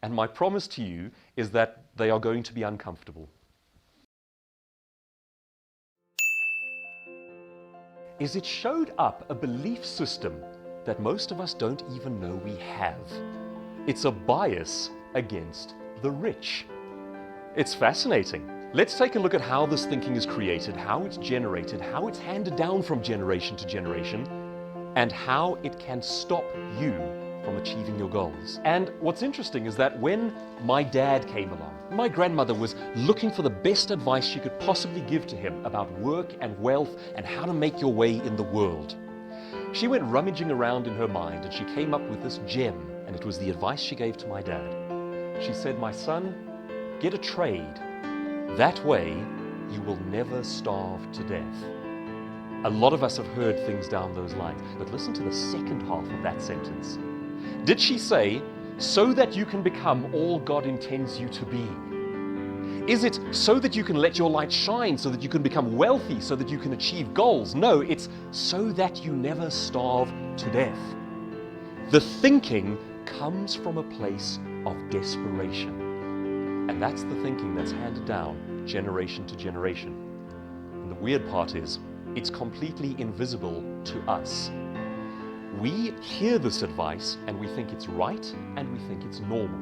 And my promise to you is that they are going to be uncomfortable. Is it showed up a belief system that most of us don't even know we have. It's a bias against the rich. It's fascinating. Let's take a look at how this thinking is created, how it's generated, how it's handed down from generation to generation, and how it can stop you from achieving your goals. And what's interesting is that when my dad came along, my grandmother was looking for the best advice she could possibly give to him about work and wealth and how to make your way in the world. She went rummaging around in her mind and she came up with this gem, and it was the advice she gave to my dad. She said, "My son, get a trade. That way you will never starve to death." A lot of us have heard things down those lines, but listen to the second half of that sentence. Did she say, so that you can become all God intends you to be? Is it so that you can let your light shine, so that you can become wealthy, so that you can achieve goals? No, it's so that you never starve to death. The thinking comes from a place of desperation. And that's the thinking that's handed down generation to generation. And the weird part is, it's completely invisible to us. We hear this advice and we think it's right and we think it's normal.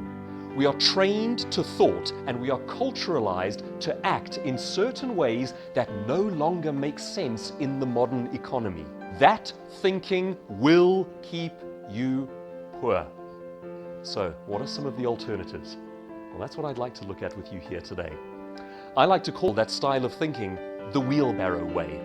We are trained to thought and we are culturalized to act in certain ways that no longer make sense in the modern economy. That thinking will keep you poor. So, what are some of the alternatives? Well, that's what I'd like to look at with you here today. I like to call that style of thinking the wheelbarrow way.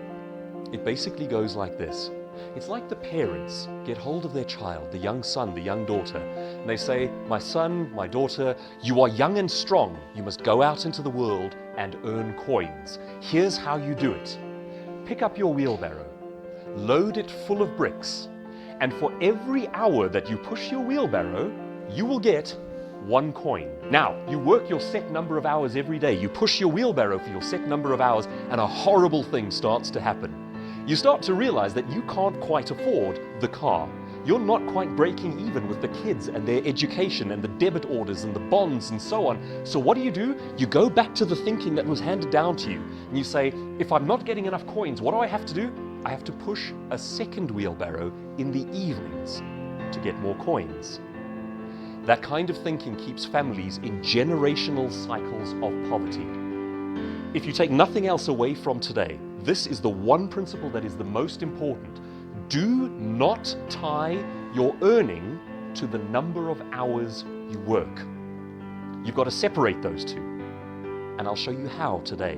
It basically goes like this. It's like the parents get hold of their child, the young son, the young daughter, and they say, "My son, my daughter, you are young and strong. You must go out into the world and earn coins. Here's how you do it. Pick up your wheelbarrow, load it full of bricks, and for every hour that you push your wheelbarrow, you will get 1 coin. Now, you work your set number of hours every day. You push your wheelbarrow for your set number of hours, and a horrible thing starts to happen. You start to realize that you can't quite afford the car. You're not quite breaking even with the kids and their education and the debit orders and the bonds and so on. So what do? You go back to the thinking that was handed down to you, and you say, if I'm not getting enough coins, what do I have to do? I have to push a second wheelbarrow in the evenings to get more coins. That kind of thinking keeps families in generational cycles of poverty. If you take nothing else away from today, this is the one principle that is the most important. Do not tie your earning to the number of hours you work. You've got to separate those two. And I'll show you how today.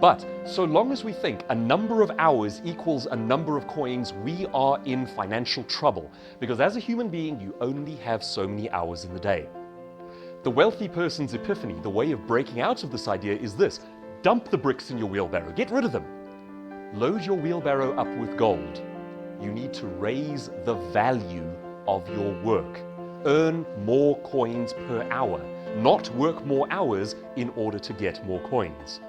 But so long as we think a number of hours equals a number of coins, we are in financial trouble. Because as a human being, you only have so many hours in the day. The wealthy person's epiphany, the way of breaking out of this idea is this. Dump the bricks in your wheelbarrow. Get rid of them. Load your wheelbarrow up with gold. You need to raise the value of your work. Earn more coins per hour, not work more hours in order to get more coins.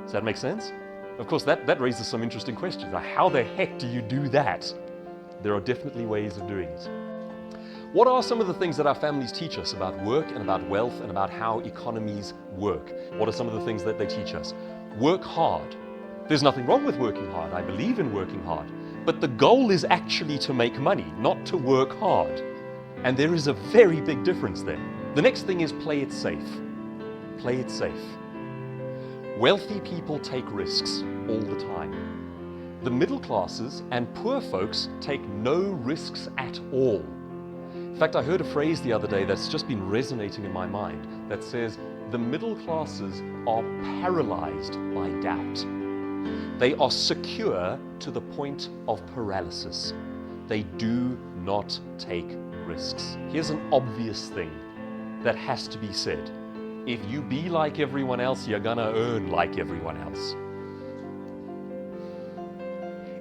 Does that make sense? Of course, that raises some interesting questions. Like, how the heck do you do that? There are definitely ways of doing it. What are some of the things that our families teach us about work and about wealth and about how economies work? What are some of the things that they teach us? Work hard. There's nothing wrong with working hard. I believe in working hard. But the goal is actually to make money, not to work hard. And there is a very big difference there. The next thing is play it safe. Play it safe. Wealthy people take risks all the time. The middle classes and poor folks take no risks at all. In fact, I heard a phrase the other day that's just been resonating in my mind that says, the middle classes are paralyzed by doubt. They are secure to the point of paralysis. They do not take risks. Here's an obvious thing that has to be said. If you be like everyone else, you're gonna earn like everyone else.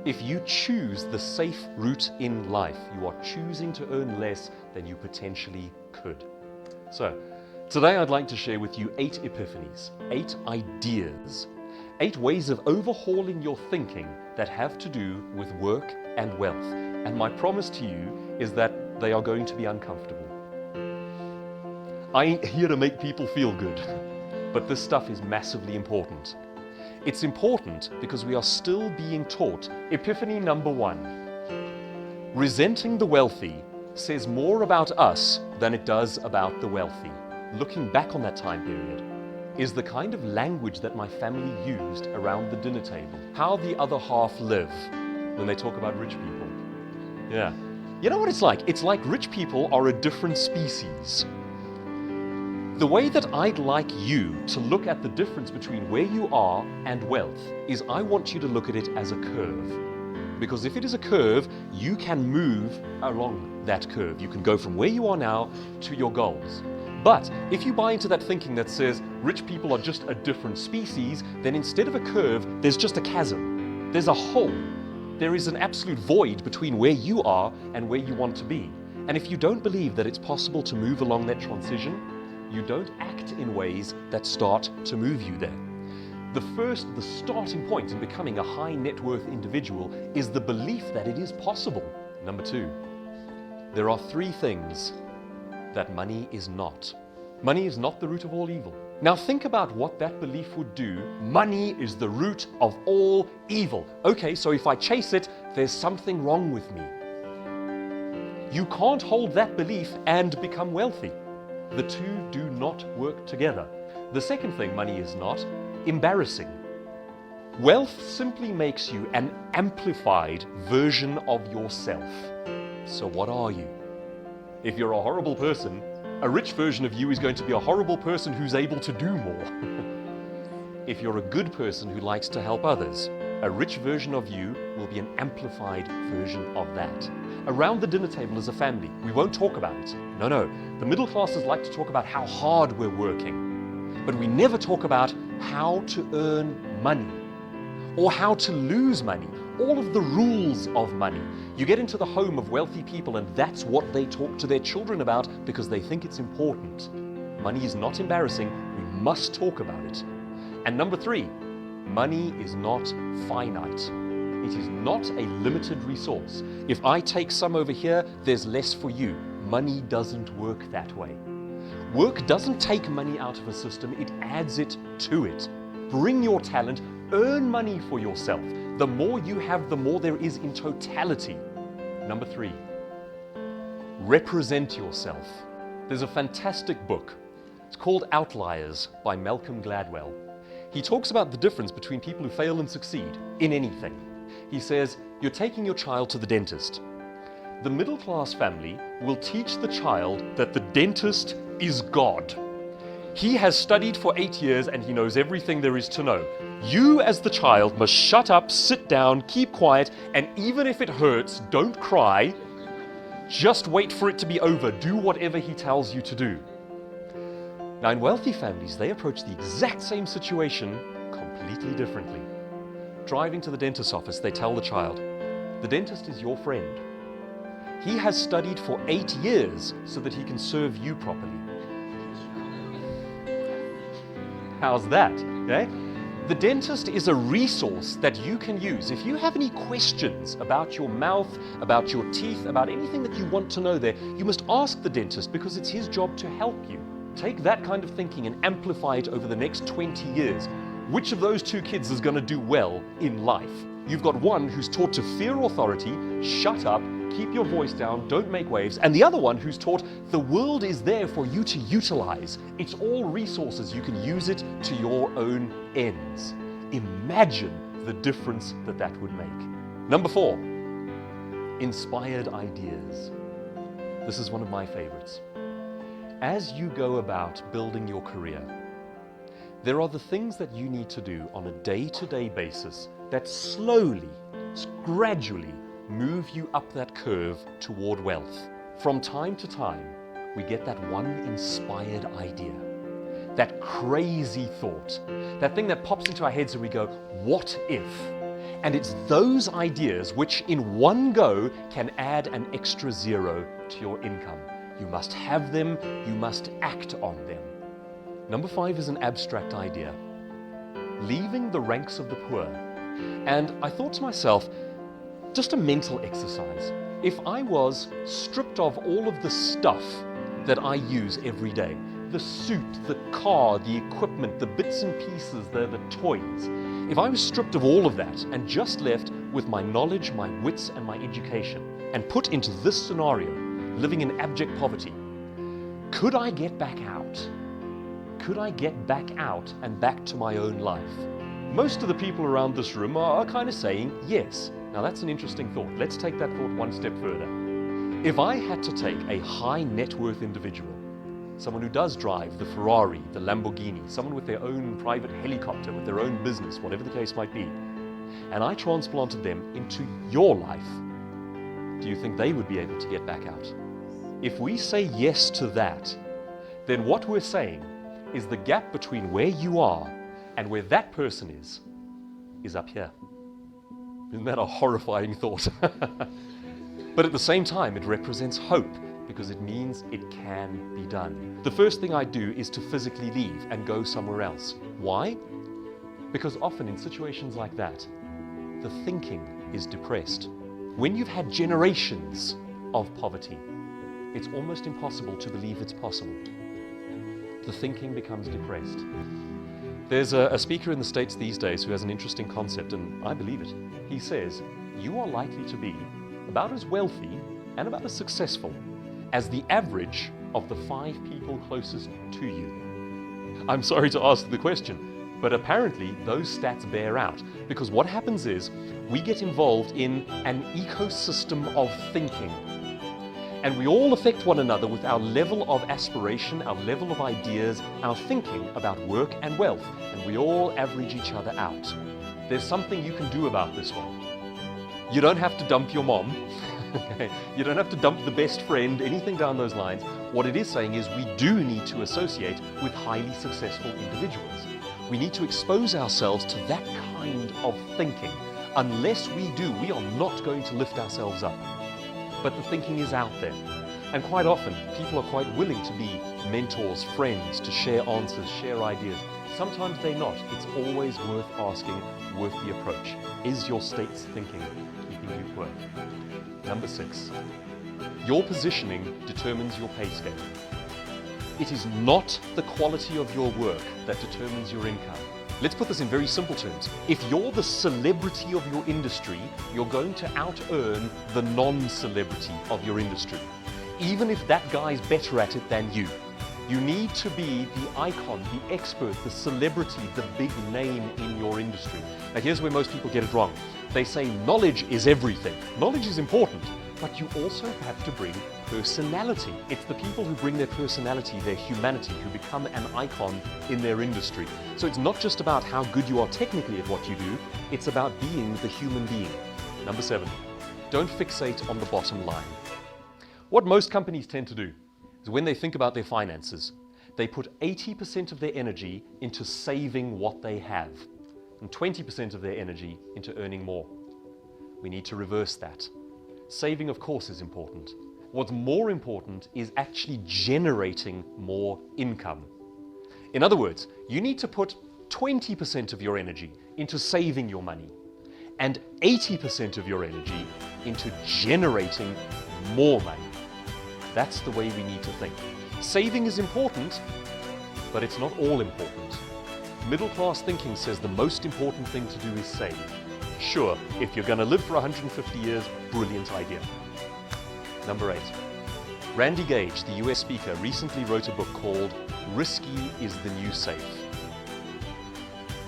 If you choose the safe route in life, you are choosing to earn less than you potentially could. So, today I'd like to share with you 8 epiphanies, 8 ideas, 8 ways of overhauling your thinking that have to do with work and wealth. And my promise to you is that they are going to be uncomfortable. I ain't here to make people feel good. But this stuff is massively important. It's important because we are still being taught epiphany number 1. Resenting the wealthy says more about us than it does about the wealthy. Looking back on that time period is the kind of language that my family used around the dinner table. How the other half live when they talk about rich people. Yeah. You know what it's like? It's like rich people are a different species. The way that I'd like you to look at the difference between where you are and wealth is I want you to look at it as a curve. Because if it is a curve, you can move along that curve. You can go from where you are now to your goals. But if you buy into that thinking that says rich people are just a different species, then instead of a curve, there's just a chasm. There's a hole. There is an absolute void between where you are and where you want to be. And if you don't believe that it's possible to move along that transition, you don't act in ways that start to move you there. The starting point in becoming a high net worth individual is the belief that it is possible. Number 2, there are 3 things that money is not. Money is not the root of all evil. Now think about what that belief would do. Money is the root of all evil. Okay, so if I chase it, there's something wrong with me. You can't hold that belief and become wealthy. The two do not work together. The second thing money is not, embarrassing. Wealth simply makes you an amplified version of yourself. So what are you? If you're a horrible person, a rich version of you is going to be a horrible person who's able to do more. If you're a good person who likes to help others, a rich version of you will be an amplified version of that. Around the dinner table as a family, we won't talk about it. No. The middle classes like to talk about how hard we're working. But we never talk about how to earn money or how to lose money. All of the rules of money. You get into the home of wealthy people and that's what they talk to their children about because they think it's important. Money is not embarrassing. We must talk about it. And number 3, money is not finite. It is not a limited resource. If I take some over here, there's less for you. Money doesn't work that way. Work doesn't take money out of a system, it adds it to it. Bring your talent, earn money for yourself. The more you have, the more there is in totality. Number 3, represent yourself. There's a fantastic book. It's called Outliers by Malcolm Gladwell. He talks about the difference between people who fail and succeed in anything. He says, you're taking your child to the dentist. The middle class family will teach the child that the dentist is God. He has studied for 8 years and he knows everything there is to know. You as the child must shut up, sit down, keep quiet, and even if it hurts, don't cry. Just wait for it to be over. Do whatever he tells you to do. Now in wealthy families, they approach the exact same situation completely differently. Driving to the dentist's office, they tell the child, the dentist is your friend. He has studied for 8 years so that he can serve you properly. How's that? Okay? The dentist is a resource that you can use. If you have any questions about your mouth, about your teeth, about anything that you want to know there, you must ask the dentist because it's his job to help you. Take that kind of thinking and amplify it over the next 20 years. Which of those 2 kids is going to do well in life? You've got one who's taught to fear authority, shut up, keep your voice down, don't make waves, and the other one who's taught the world is there for you to utilize. It's all resources. You can use it to your own ends. Imagine the difference that that would make. Number 4, inspired ideas. This is one of my favorites. As you go about building your career, there are the things that you need to do on a day-to-day basis that slowly, gradually move you up that curve toward wealth. From time to time, we get that one inspired idea, that crazy thought, that thing that pops into our heads and we go, what if? And it's those ideas which in one go can add an extra 0 to your income. You must have them, you must act on them. Number 5 is an abstract idea, leaving the ranks of the poor. And I thought to myself, just a mental exercise. If I was stripped of all of the stuff that I use every day, the suit, the car, the equipment, the bits and pieces, the toys. If I was stripped of all of that and just left with my knowledge, my wits, and my education, and put into this scenario, living in abject poverty, could I get back out? Could I get back out and back to my own life? Most of the people around this room are kind of saying yes. Now that's an interesting thought. Let's take that thought one step further. If I had to take a high net worth individual, someone who does drive the Ferrari, the Lamborghini, someone with their own private helicopter, with their own business, whatever the case might be, and I transplanted them into your life, do you think they would be able to get back out? If we say yes to that, then what we're saying is the gap between where you are and where that person is up here. Isn't that a horrifying thought? But at the same time, it represents hope, because it means it can be done. The first thing I do is to physically leave and go somewhere else. Why? Because often in situations like that, the thinking is depressed. When you've had generations of poverty, it's almost impossible to believe it's possible. The thinking becomes depressed. There's a speaker in the States these days who has an interesting concept, and I believe it. He says, you are likely to be about as wealthy and about as successful as the average of the 5 people closest to you. I'm sorry to ask the question, but apparently those stats bear out, because what happens is we get involved in an ecosystem of thinking, and we all affect one another with our level of aspiration, our level of ideas, our thinking about work and wealth, and we all average each other out. There's something you can do about this one. You don't have to dump your mom. Okay. You don't have to dump the best friend, anything down those lines. What it is saying is we do need to associate with highly successful individuals. We need to expose ourselves to that kind of thinking. Unless we do, we are not going to lift ourselves up. But the thinking is out there. And quite often, people are quite willing to be mentors, friends, to share answers, share ideas. Sometimes they're not. It's always worth asking, worth the approach. Is your state's thinking keeping you poor? Number 6, your positioning determines your pay scale. It is not the quality of your work that determines your income. Let's put this in very simple terms. If you're the celebrity of your industry, you're going to out-earn the non-celebrity of your industry, even if that guy's better at it than you. You need to be the icon, the expert, the celebrity, the big name in your industry. Now here's where most people get it wrong. They say knowledge is everything. Knowledge is important, but you also have to bring personality. It's the people who bring their personality, their humanity, who become an icon in their industry. So it's not just about how good you are technically at what you do, it's about being the human being. Number 7, don't fixate on the bottom line. What most companies tend to do is when they think about their finances, they put 80% of their energy into saving what they have and 20% of their energy into earning more. We need to reverse that. Saving, of course, is important. What's more important is actually generating more income. In other words, you need to put 20% of your energy into saving your money and 80% of your energy into generating more money. That's the way we need to think. Saving is important, but it's not all important. Middle-class thinking says the most important thing to do is save. Sure, if you're going to live for 150 years, brilliant idea. Number 8. Randy Gage, the US speaker, recently wrote a book called Risky is the New Safe.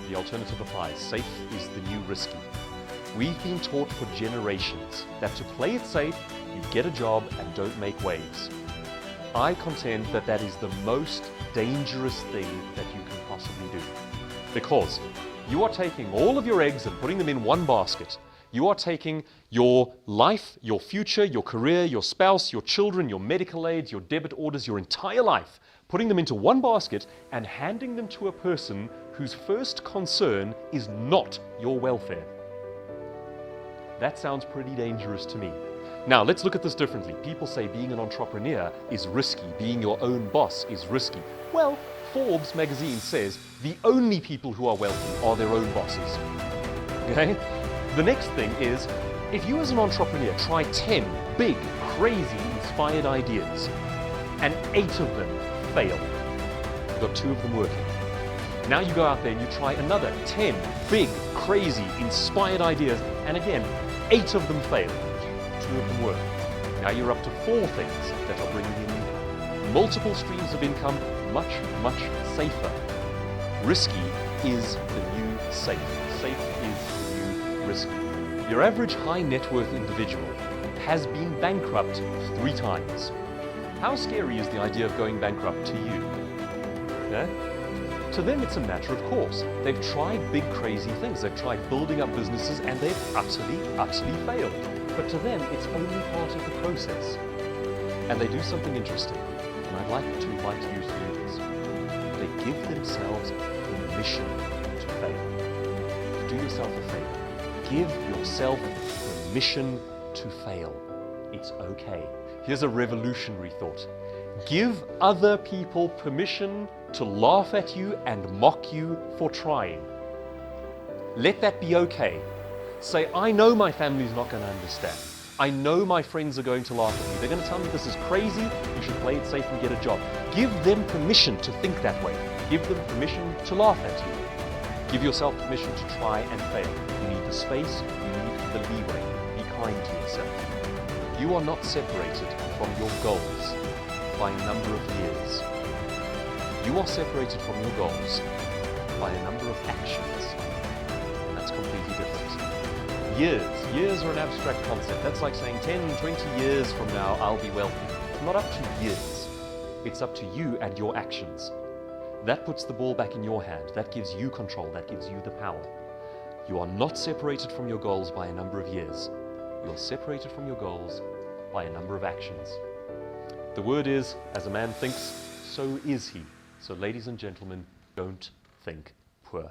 The alternative applies. Safe is the new risky. We've been taught for generations that to play it safe, you get a job and don't make waves. I contend that that is the most dangerous thing that you can possibly do. Because you are taking all of your eggs and putting them in one basket. You are taking your life, your future, your career, your spouse, your children, your medical aids, your debit orders, your entire life, putting them into one basket and handing them to a person whose first concern is not your welfare. That sounds pretty dangerous to me. Now, let's look at this differently. People say being an entrepreneur is risky, being your own boss is risky. Well, Forbes magazine says the only people who are wealthy are their own bosses. Okay? The next thing is, if you as an entrepreneur try 10 big, crazy, inspired ideas, and 8 of them fail, You've got 2 of them working. Now you go out there and you try another 10 big, crazy, inspired ideas, and again, 8 of them fail. 2 of them work. Now you're up to 4 things that are bringing in multiple streams of income, much, much safer. Risky is the new safe. Safe is the new risky. Your average high net worth individual has been bankrupt 3 times. How scary is the idea of going bankrupt to you? Yeah? To them, it's a matter of course. They've tried big, crazy things. They've tried building up businesses and they've utterly failed. But to them, it's only part of the process. And they do something interesting. And I'd like to invite you to do this. They give themselves permission to fail. Do yourself a favor. Give yourself permission to fail. It's okay. Here's a revolutionary thought. Give other people permission to laugh at you and mock you for trying. Let that be okay. Say, I know my family's not going to understand. I know my friends are going to laugh at me. They're going to tell me this is crazy, you should play it safe and get a job. Give them permission to think that way. Give them permission to laugh at you. Give yourself permission to try and fail. You need the space, you need the leeway. Be kind to yourself. You are not separated from your goals by a number of years. You are separated from your goals by a number of actions. That's completely different. Years are an abstract concept. That's like saying 10, 20 years from now I'll be wealthy. It's not up to years. It's up to you and your actions. That puts the ball back in your hand. That gives you control. That gives you the power. You are not separated from your goals by a number of years. You are separated from your goals by a number of actions. The word is, as a man thinks, so is he. So ladies and gentlemen, don't think poor.